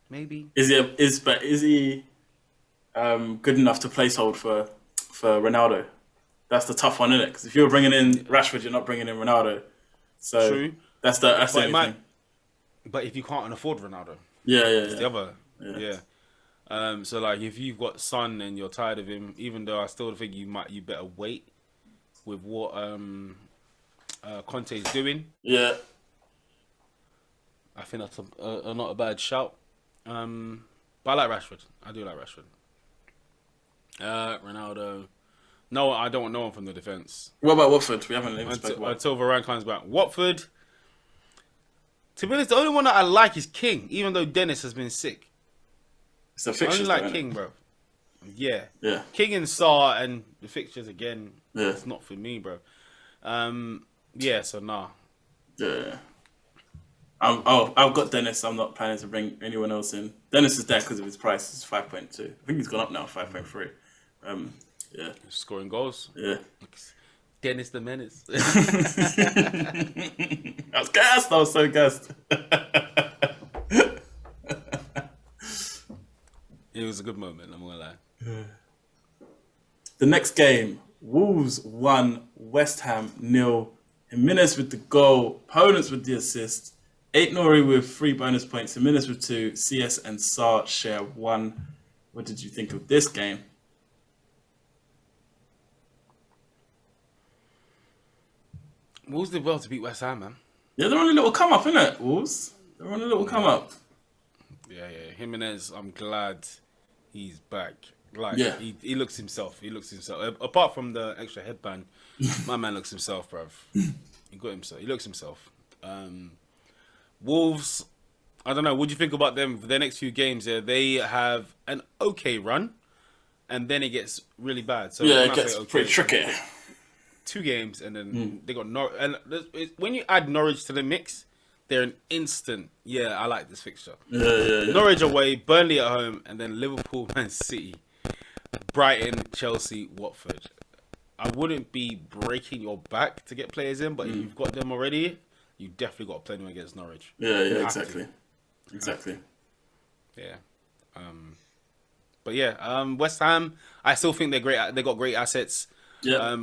Maybe. Is he good enough to placehold for Ronaldo? That's the tough one, isn't it? Because if you're bringing in Rashford, you're not bringing in Ronaldo. So true. That's the only thing. But if you can't afford Ronaldo, it's the other. Yeah. So like if you've got Son and you're tired of him, even though I still think you better wait with what Conte is doing. Yeah. I think that's not a bad shout. But I like Rashford. I do like Rashford. Ronaldo. No, I don't want no one from the defence. What about Watford? We haven't even spoken about. Until Varane comes back. Watford. To be honest, the only one that I like is King, even though Dennis has been sick. It's the fixtures. I only like King, bro. Yeah. Yeah. King and Sarr and the fixtures again. Yeah. It's not for me, bro. Yeah. So nah. Yeah. I've got Dennis. I'm not planning to bring anyone else in. Dennis is there because of his price. It's 5.2. I think he's gone up now, 5.3. Yeah. Scoring goals. Yeah. Dennis the Menace. I was gassed. I was so gassed. It was a good moment, I'm not gonna lie. The next game, Wolves 1, West Ham 0. Jimenez with the goal, opponents with the assist. 8-Nori with 3 bonus points, Jimenez with 2, CS and Sarr share 1. What did you think of this game? Wolves did well to beat West Ham, man. Yeah, they're on a little come up, innit, Wolves? They're on a little come up. Yeah. Jimenez, I'm glad he's back. Like, he looks himself. Apart from the extra headband, my man looks himself, bruv. He looks himself. Wolves, I don't know. What do you think about them for their next few games? Yeah, they have an okay run, and then it gets really bad. So yeah, it gets pretty tricky. 2 games, and then they got Norwich. And when you add Norwich to the mix, they're an instant. Yeah, I like this fixture. Yeah. Norwich away, Burnley at home, and then Liverpool, Man City, Brighton, Chelsea, Watford. I wouldn't be breaking your back to get players in, but if you've got them already, you definitely got to play them against Norwich. Yeah, Exactly. Yeah. But yeah, West Ham, I still think they're great. They got great assets. Yeah.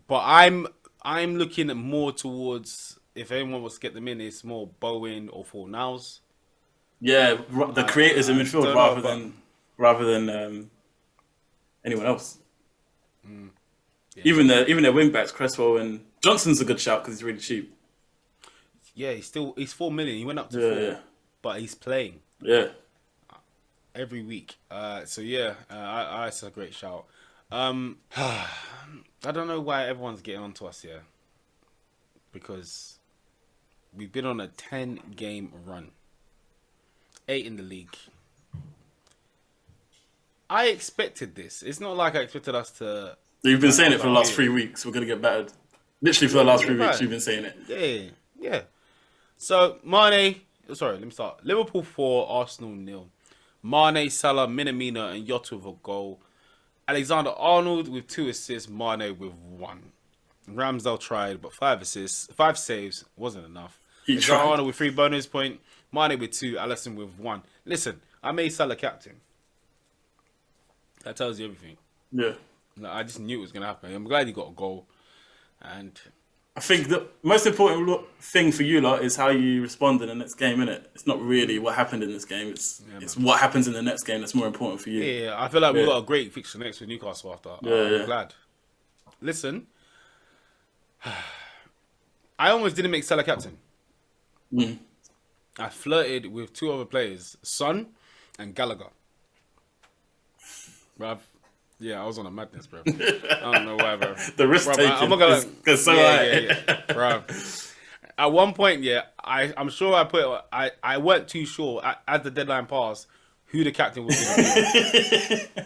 But I'm looking at more towards, if anyone was to get them in, it's more Bowen or Fornals. Yeah, the creators in midfield rather than anyone else. Yeah. Even their wing backs, Cresswell and Johnson's a good shout because he's really cheap. Yeah, he's 4 million. He went up to 4, Yeah. but he's playing Yeah. every week. So yeah, it's a great shout. I don't know why everyone's getting onto us here, because we've been on a 10-game run, 8 in the league. I expected this. It's not like I expected us to. You've been saying it for the last 3 weeks. We're gonna get battered. Literally for the last 3 weeks, you've been saying it. Yeah. So Mane. Sorry, let me start. Liverpool 4, Arsenal 0. Mane, Salah, Minamino, and Jota with a goal. Alexander-Arnold with 2 assists. Mane with 1. Ramsdale tried, but 5 assists, 5 saves wasn't enough. He tried. Arnold with 3 bonus points. Mane with 2. Alisson with 1. Listen, I made Salah captain. That tells you everything. Yeah. Like, I just knew it was gonna happen. I'm glad he got a goal, and I think the most important thing for you lot is how you respond in the next game, innit? It's not really what happened in this game. It's what happens in the next game that's more important for you. Yeah, I feel like we've got a great fixture next with Newcastle after. I'm glad. Listen, I almost didn't make Salah captain. I flirted with 2 other players, Son and Gallagher. Bruv. Yeah, I was on a madness, bro. I don't know why, bro. The risk taking I'm not gonna. is so high. Bro. At one point, I'm sure I put. I weren't too sure as the deadline passed who the captain was going to be,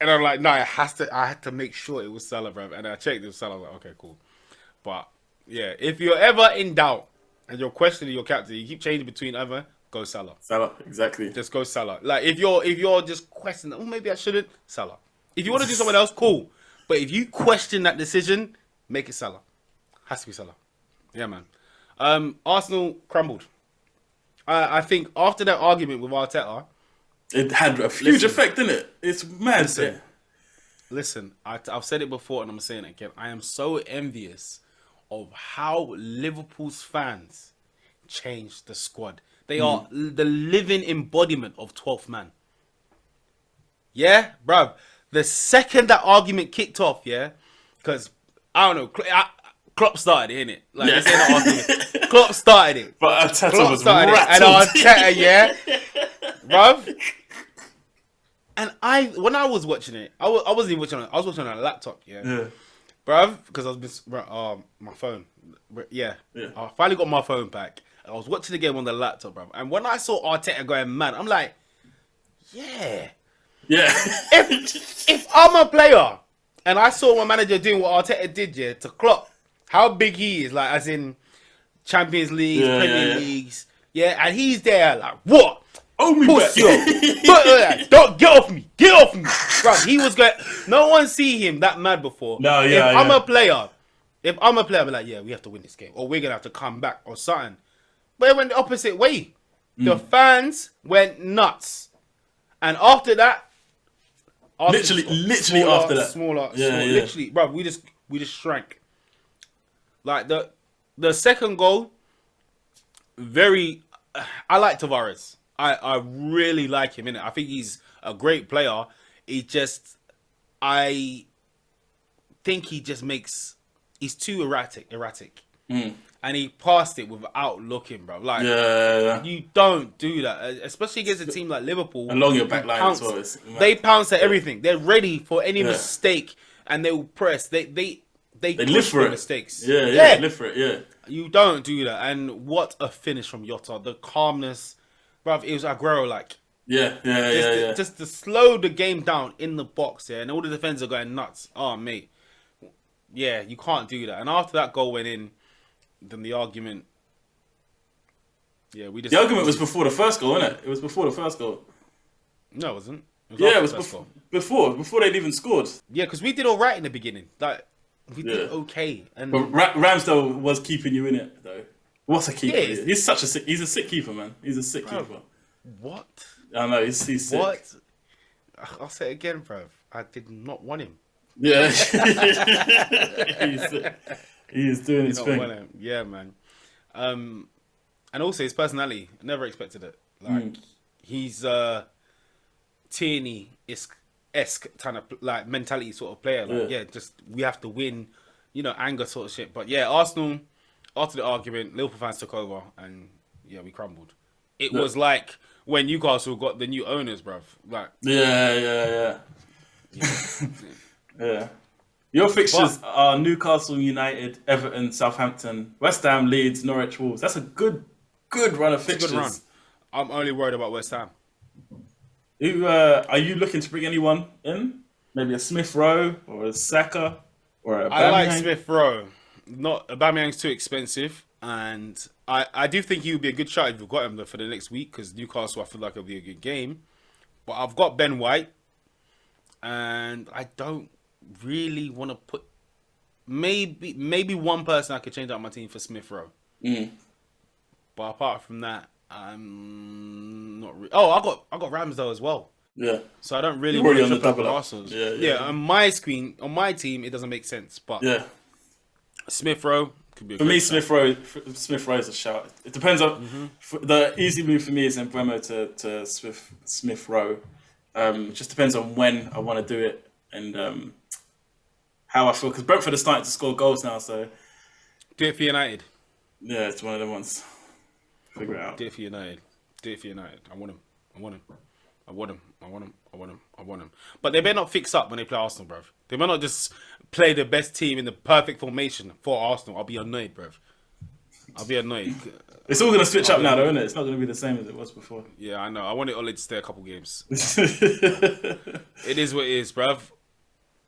and I'm like, no, I had to make sure it was Salah, bro. And I checked it was Salah. I was like, okay, cool. But yeah, if you're ever in doubt and you're questioning your captain, you keep changing between either, go Salah. Salah, exactly. Just go Salah. Like if you're just questioning, oh, maybe I shouldn't, Salah. If you want to do something else, cool. But if you question that decision, make it Salah. Has to be Salah. Yeah, man. Arsenal crumbled. I think after that argument with Arteta, it had a huge effect, didn't it? It's mad. Listen, I've said it before and I'm saying it again. I am so envious of how Liverpool's fans changed the squad. They are the living embodiment of 12th man. Yeah, bruv. The second that argument kicked off, because I don't know, Klopp started it, innit? Like, this ain't an argument. Klopp started it. But Arteta was rattled. And Arteta, bruv. And when I was watching it, I wasn't even watching it. I was watching it on a laptop, bruv, because I was my phone. I finally got my phone back. I was watching the game on the laptop, bruv. And when I saw Arteta going mad, I'm like, yeah. If I'm a player and I saw my manager doing what Arteta did, to Klopp, how big he is, like as in Champions League, Premier Leagues, and he's there like, what? Oh, me back. Don't get off me, bro. He was going. No one see him that mad before. No, if I'm a player, I'm like, we have to win this game, or we're gonna have to come back, or something. But it went the opposite way. The fans went nuts, and after that. Literally after that. Smaller. Literally, bro, we just shrank. Like the second goal, I like Tavares. I really like him, innit? I think he's a great player. I think he's too erratic. And he passed it without looking, bro. Like, you don't do that, especially against a team like Liverpool. Along your back line as well. They pounce at everything. They're ready for any mistake, and they will press. They live for it. Mistakes. They live for it. Yeah. You don't do that, and what a finish from Jota. The calmness, bro. It was Aguero like. Just to slow the game down in the box, and all the defenders are going nuts. Oh, mate. Yeah, you can't do that. And after that goal went in. Then the argument Yeah, we just. The argument was before the first goal, wasn't it? It was before the first goal. No, it wasn't. It was Yeah, after it was the first goal. before they'd even scored. Yeah, because we did all right in the beginning. Like we did okay, and But Ramsdale was keeping you in it though. What a keeper! Yeah, He's such a sick. He's a sick keeper, man. He's a sick keeper. what? I know he's sick. What? I'll say it again, bro. I did not want him. Yeah, he's sick. He is doing his thing. Yeah, man. And also his personality. I never expected it. Like he's Tierney-esque kind of like mentality sort of player. Like just we have to win, anger sort of shit. But yeah, Arsenal after the argument, Liverpool fans took over and yeah, we crumbled. It was like when Newcastle got the new owners, bruv. Like Yeah. Your fixtures are Newcastle United, Everton, Southampton, West Ham, Leeds, Norwich, Wolves. That's a good run of fixtures. Good run. I'm only worried about West Ham. Are you looking to bring anyone in? Maybe a Smith Rowe or a Saka or a Aubameyang? I like Smith Rowe. Not Aubameyang's too expensive, and I do think he would be a good shot if we've got him for the next week because Newcastle I feel like it'll be a good game. But I've got Ben White, and I don't really want to put maybe one person I could change out my team for Smith Rowe. But apart from that, I'm not. I got Ramsdale as well. Yeah. So I don't really want to trip up with Arsenal. Yeah. On my screen, on my team, it doesn't make sense. But Smith Rowe could be. For me, Smith Rowe is a shout. It depends on the easy move for me is Mbeumo to Smith Rowe. It just depends on when I want to do it and how I feel because Brentford are starting to score goals now. So do it for United. Yeah, it's one of them ones. Figure it out. Do it for United. I want him. But they better not fix up when they play Arsenal, bruv. They better not just play the best team in the perfect formation for Arsenal. I'll be annoyed, bruv. It's all going to switch up now, though, isn't it? It's not going to be the same as it was before. Yeah, I know. I wanted Ole to stay a couple games. It is what it is, bruv.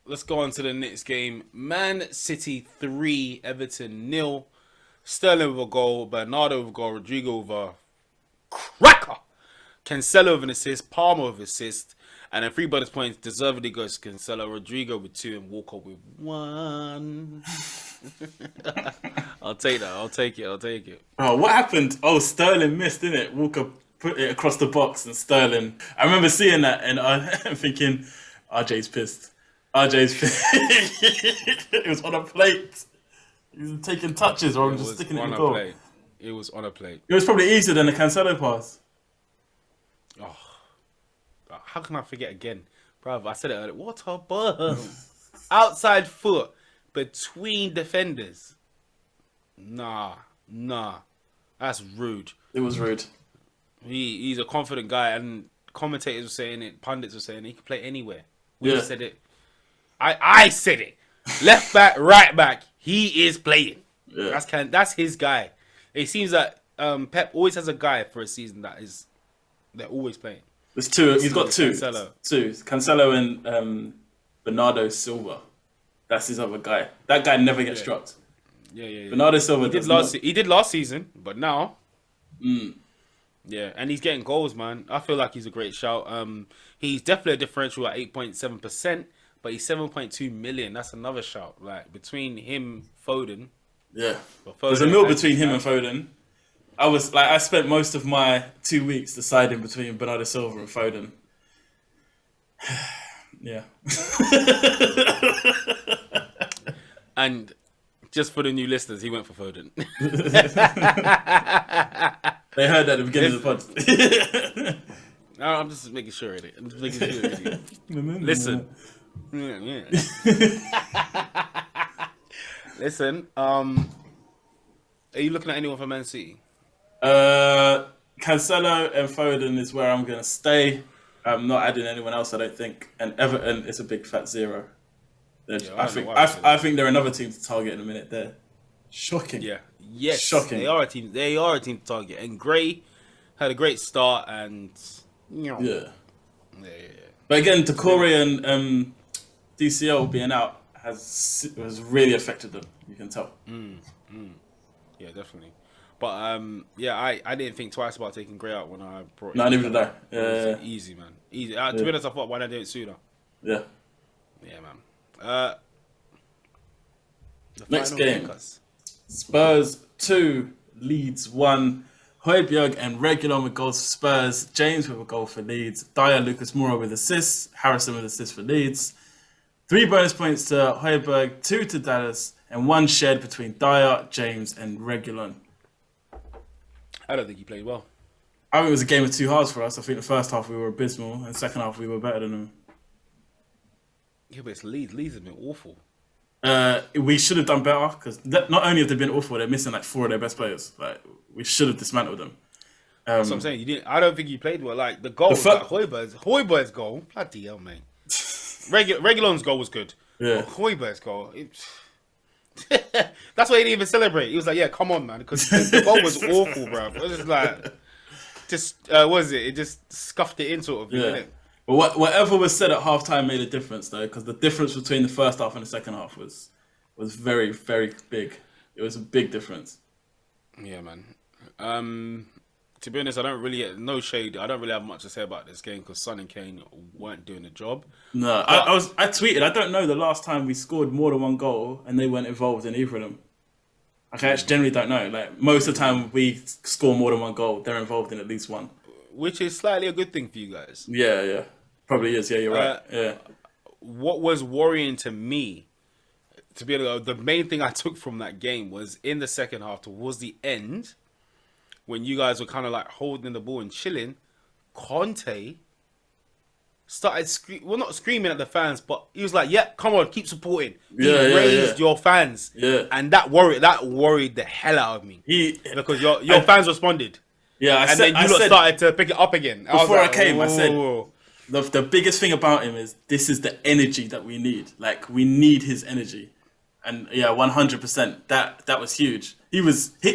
Let's go on to the next game. Man City 3, Everton 0. Sterling with a goal, Bernardo with a goal, Rodrigo with a cracker. Cancelo with an assist, Palmer with an assist, and then 3 bonus points deservedly goes to Cancelo, Rodrigo with 2, and Walker with 1. I'll take that. I'll take it. Oh, what happened? Oh, Sterling missed, didn't it? Walker put it across the box, and Sterling. I remember seeing that, and I'm thinking, RJ's pissed. It was on a plate. He was taking touches, or just sticking it in the goal. It was on a plate. It was probably easier than the Cancelo pass. Oh, how can I forget again? Bruv, I said it earlier. What a bum. Outside foot between defenders. Nah. That's rude. It was rude. He's a confident guy, and commentators were saying it, pundits were saying it, he can play anywhere. We said it. I said it. Left back, right back. He is playing. Yeah. That's his guy. It seems that Pep always has a guy for a season they're always playing. There's 2. He's got 2. Cancelo. 2. Cancelo and Bernardo Silva. That's his other guy. That guy never gets dropped. Yeah. Bernardo Silva he did last season, but now. Yeah, and he's getting goals, man. I feel like he's a great shout. He's definitely a differential at 8.7%, but he's 7.2 million. That's another shout. Like between him, Foden. Yeah. There's a mil between him and Foden. I spent most of my 2 weeks deciding between Bernardo Silva and Foden. Yeah. And just for the new listeners, he went for Foden. They heard that at the beginning of the pod. No, I'm just making sure of it. Listen. Yeah. Listen, are you looking at anyone from Man City? Cancelo and Foden is where I'm going to stay. I'm not adding anyone else, I don't think. And Everton is a big fat 0. I think they're another team to target in a minute there. Shocking. Yeah. Yes. Shocking. They are a team to target. And Gray had a great start and Yeah. But again, Decore and DCL being out has really affected them. You can tell. Yeah, definitely. But yeah, I didn't think twice about taking Gray out when I brought. No, neither did I. Yeah. Easy, man. Easy. To be honest, I thought why not do it sooner. Yeah. Yeah, man. The Next final game. kickers. Spurs 2, Leeds 1. Højbjerg and Reguilon with goals for Spurs. James with a goal for Leeds. Dyer, Lucas Moura with assists. Harrison with assists for Leeds. 3 bonus points to Højbjerg, 2 to Dallas, and 1 shared between Dyer, James, and Reguilon. I don't think he played well. I think it was a game of 2 halves for us. I think the first half we were abysmal, and the second half we were better than them. Yeah, but it's Leeds. Leeds have been awful. We should have done better because not only have they been awful, they're missing like 4 of their best players. Like we should have dismantled them. That's what I'm saying. You didn't. I don't think you played well. Like the goal, like Højbjerg's goal. Bloody hell, mate. Reguilon's goal was good. Yeah. But Højbjerg's goal. That's why he didn't even celebrate. He was like, "Yeah, come on, man," because the goal was awful, bro. It was just like, what was it? It just scuffed it in, sort of. Yeah. Didn't it? But whatever was said at halftime made a difference, though, because the difference between the first half and the second half was very, very big. It was a big difference. Yeah, man. To be honest, I don't really no shade. I don't really have much to say about this game because Son and Kane weren't doing the job. No, I tweeted. I don't know the last time we scored more than 1 goal and they weren't involved in either of them. I actually generally don't know. Like most of the time we score more than 1 goal, they're involved in at least 1. Which is slightly a good thing for you guys. Yeah, probably is. Yeah, you're right. Yeah. What was worrying to me, to be honest, the main thing I took from that game was in the second half towards the end, when you guys were kind of like holding the ball and chilling, Conte started not screaming at the fans, but he was like, "Yeah, come on, keep supporting." He raised your fans, and that worried the hell out of me. Because your fans responded. Yeah, then you started to pick it up again. Before I came, I said the biggest thing about him is this is the energy that we need. Like we need his energy, and 100%. That was huge.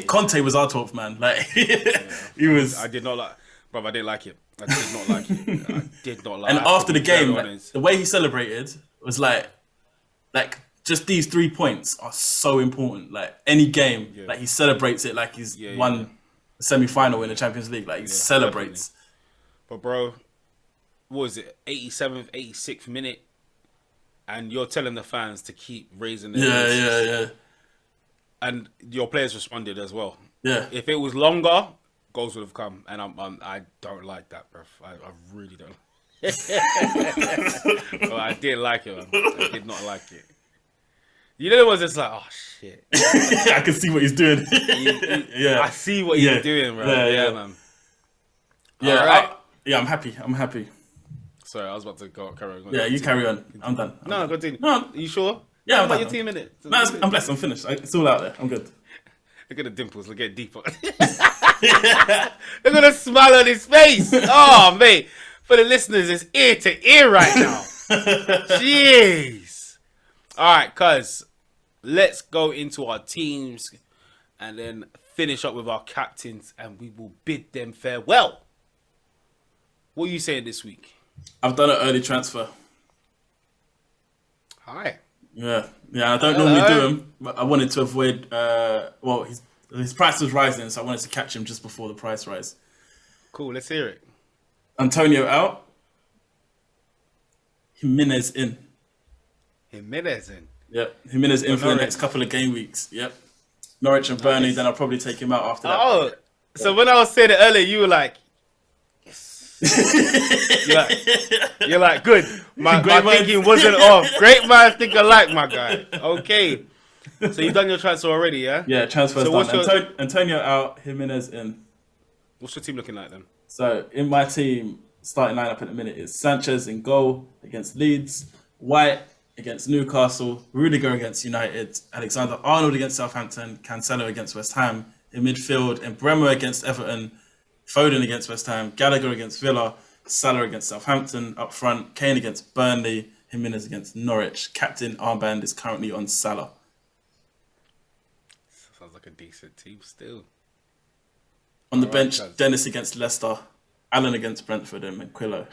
Conte was our 12th man. Like he was. I did not like, bro. I didn't like it. I did not like it. I did not like. And it. after the game, the way he celebrated was like just these 3 points are so important. Like any game, like he celebrates it like he's won a semi-final in the Champions League. Like he celebrates. Definitely. But bro, what was it? 87th, 86th minute, and you're telling the fans to keep raising their voices. Yeah. And your players responded as well. Yeah. If it was longer, goals would have come, and I don't like that, bro. I really don't. Well, I didn't like it, man. I did not like it. You know, it was just like, oh shit. I can see what he's doing. I see what he's doing, bro. Yeah, man. Yeah, right. I'm happy. Sorry, I was about to carry on. Yeah, you carry on. I'm done. No, continue. No, are you sure? Yeah, I'm your team in it. No, I'm blessed. I'm finished. It's all out there. I'm good. Look at the dimples. Look at deeper. Look at the smile on his face. Oh, mate. For the listeners, it's ear to ear right now. Jeez. All right, cuz. Let's go into our teams and then finish up with our captains and we will bid them farewell. What are you saying this week? I've done an early transfer. Hi. Yeah. I don't normally do them, but I wanted to avoid. His price was rising, so I wanted to catch him just before the price rise. Cool. Let's hear it. Antonio out. Jimenez in. Jimenez in. Yep. Jimenez in for the next couple of game weeks. Yep. Norwich and Burnley. Then I'll probably take him out after that. Oh, so when I was saying it earlier, you were like, you're like, good. My thinking wasn't off. Great minds think alike, my guy. Okay. So you've done your transfer already, yeah? Yeah, transfer's done. Antonio out, Jimenez in. What's your team looking like then? So in my team, starting lineup at the minute is Sanchez in goal against Leeds, White against Newcastle, Rudiger against United, Alexander-Arnold against Southampton, Cancelo against West Ham. In midfield, Bremer against Everton, Foden against West Ham, Gallagher against Villa, Salah against Southampton. Up front, Kane against Burnley, Jimenez against Norwich. Captain armband is currently on Salah. Sounds like a decent team still. On the bench, Dennis against Leicester, Allen against Brentford, and McQuillo.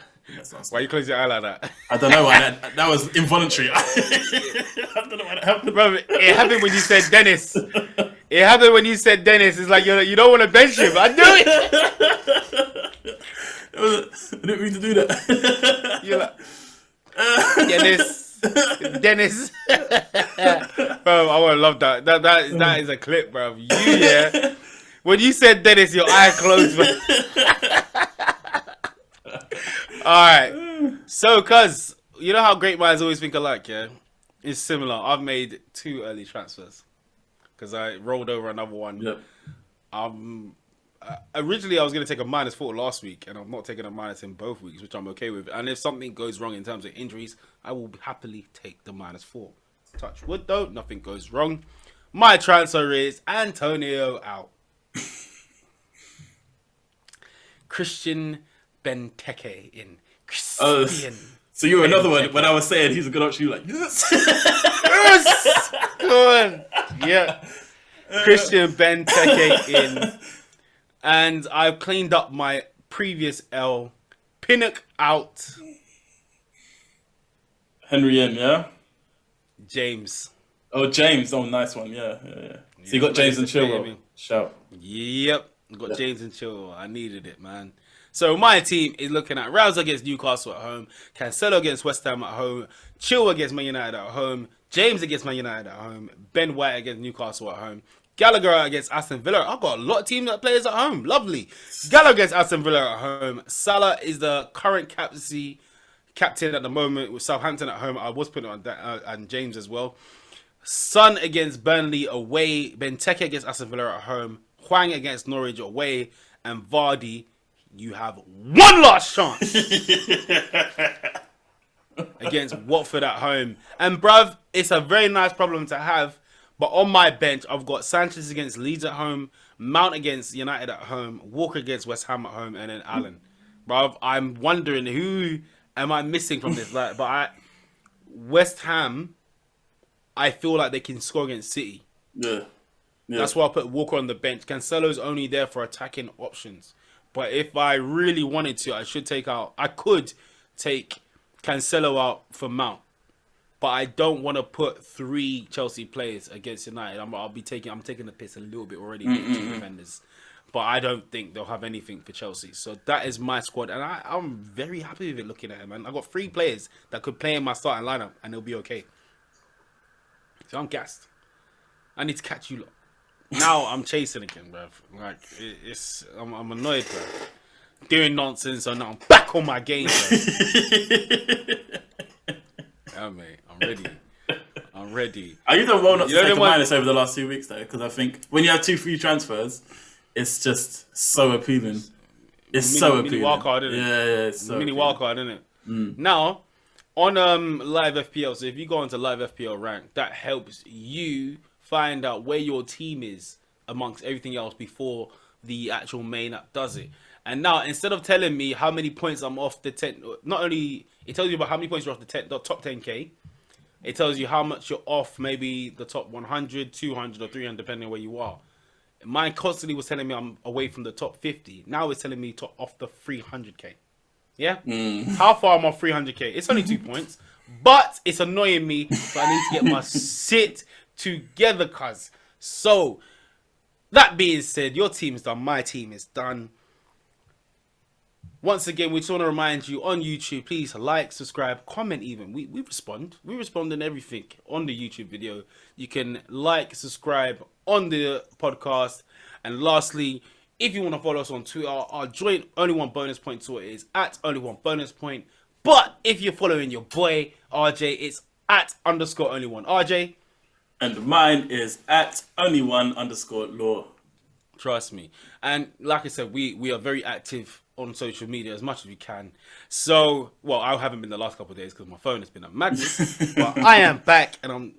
Why you close your eye like that? I don't know why that was involuntary. I don't know why that happened. Bro, it happened when you said Dennis. It happened when you said Dennis. It's like you don't want to bench him. I knew it. I didn't mean to do that. You're like Dennis. Bro, I would love that. That is a clip, bro. Yeah. When you said Dennis, your eye closed, man. Alright. So, cuz, you know how great minds always think alike, yeah? It's similar. I've made 2 early transfers. Because I rolled over another one. Yep. Originally, I was going to take a -4 last week, and I'm not taking a minus in both weeks, which I'm okay with. And if something goes wrong in terms of injuries, I will happily take the -4. Touch wood, though. Nothing goes wrong. My transfer is Antonio out. Christian Benteke in. Christian. So you were another one. When I was saying he's a good option, you were like, yes! Yes! Go on. Yeah. Christian Benteke in. And I've cleaned up my previous L. Pinnock out. Henry in, yeah? James. Oh, James. Oh, nice one. Yeah. So you got James and Chilwell. Shout. Yep. Got James and Chilwell. I needed it, man. So my team is looking at Rouse against Newcastle at home, Cancelo against West Ham at home, Chilwell against Man United at home, James against Man United at home, Ben White against Newcastle at home, Gallagher against Aston Villa. I've got a lot of team that players at home. Lovely. Gallagher against Aston Villa at home. Salah is the current captain at the moment with Southampton at home. I was putting on that and James as well. Son against Burnley away. Benteke against Aston Villa at home. Hwang against Norwich away. And Vardy, you have one last chance against Watford at home. And bruv, it's a very nice problem to have. But on my bench, I've got Sanchez against Leeds at home, Mount against United at home, Walker against West Ham at home, and then Allen. Bruv, I'm wondering who am I missing from this? West Ham, I feel like they can score against City. Yeah. That's why I put Walker on the bench. Cancelo's only there for attacking options. But if I really wanted to, I could take Cancelo out for Mount. But I don't want to put 3 Chelsea players against United. I'm taking the piss a little bit already with 2 defenders. But I don't think they'll have anything for Chelsea. So that is my squad. And I'm very happy with it looking at it, man. I've got 3 players that could play in my starting lineup and they'll be okay. So I'm gassed. I need to catch you lot. Now I'm chasing again, bruv. Like, I'm annoyed, bruv. Doing nonsense, so now I'm back on my game, bruv. Yeah, mate. I'm ready. Are you done well not to take a minus over the last 2 weeks, though? Because I think when you have 2 free transfers, it's just so appealing. It's so appealing. Mini wildcard, isn't it? Yeah, it's so mini wildcard, isn't it? Now, on live FPL, so if you go onto live FPL rank, that helps you find out where your team is amongst everything else before the actual main app does it. And now, instead of telling me how many points I'm off the 10, not only it tells you about how many points you're off the top 10k, it tells you how much you're off maybe the top 100, 200, or 300, depending on where you are. Mine constantly was telling me I'm away from the top 50. Now it's telling me off the 300k. Yeah? How far I'm off 300k? It's only 2 points, but it's annoying me, so I need to get my shit together, cuz. So, that being said, your team is done, my team is done. Once again, we just want to remind you on YouTube, please like, subscribe, comment even. We respond. We respond on everything on the YouTube video. You can like, subscribe on the podcast. And lastly, if you want to follow us on Twitter, our joint Only One Bonus Point Twitter is at Only One Bonus Point. But if you're following your boy, RJ, it's at _Only One. RJ? And mine is at only1_law. Trust me. And like I said, we are very active on social media as much as we can. So, well, I haven't been the last couple of days because my phone has been a madness. But I am back and I'm,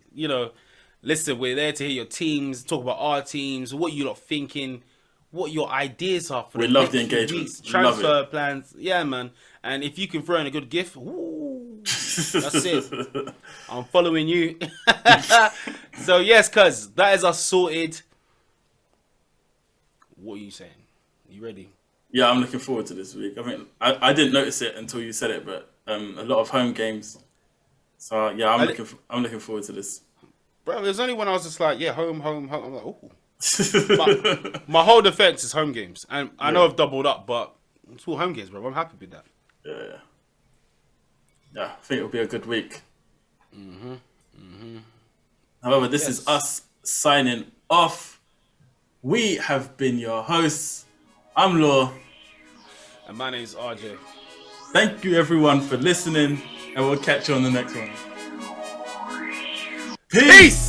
listen, we're there to hear your teams, talk about our teams, what you lot thinking, what your ideas are for we the love next the engagement. Weeks, transfer plans. Yeah, man. And if you can throw in a good gift, ooh, that's it. I'm following you. So, yes, cuz, that is us sorted. What are you saying? You ready? Yeah, I'm looking forward to this week. I mean, I didn't notice it until you said it, but a lot of home games. So yeah, I'm looking forward to this. Bro, there's only when I was just like, yeah, home. I'm like, oh, My whole defense is home games, and I know I've doubled up, but it's all home games, bro. I'm happy with that. Yeah, I think it'll be a good week. However, this is us signing off. We have been your hosts. I'm Law. And my name's RJ. Thank you everyone for listening, and we'll catch you on the next one. Peace!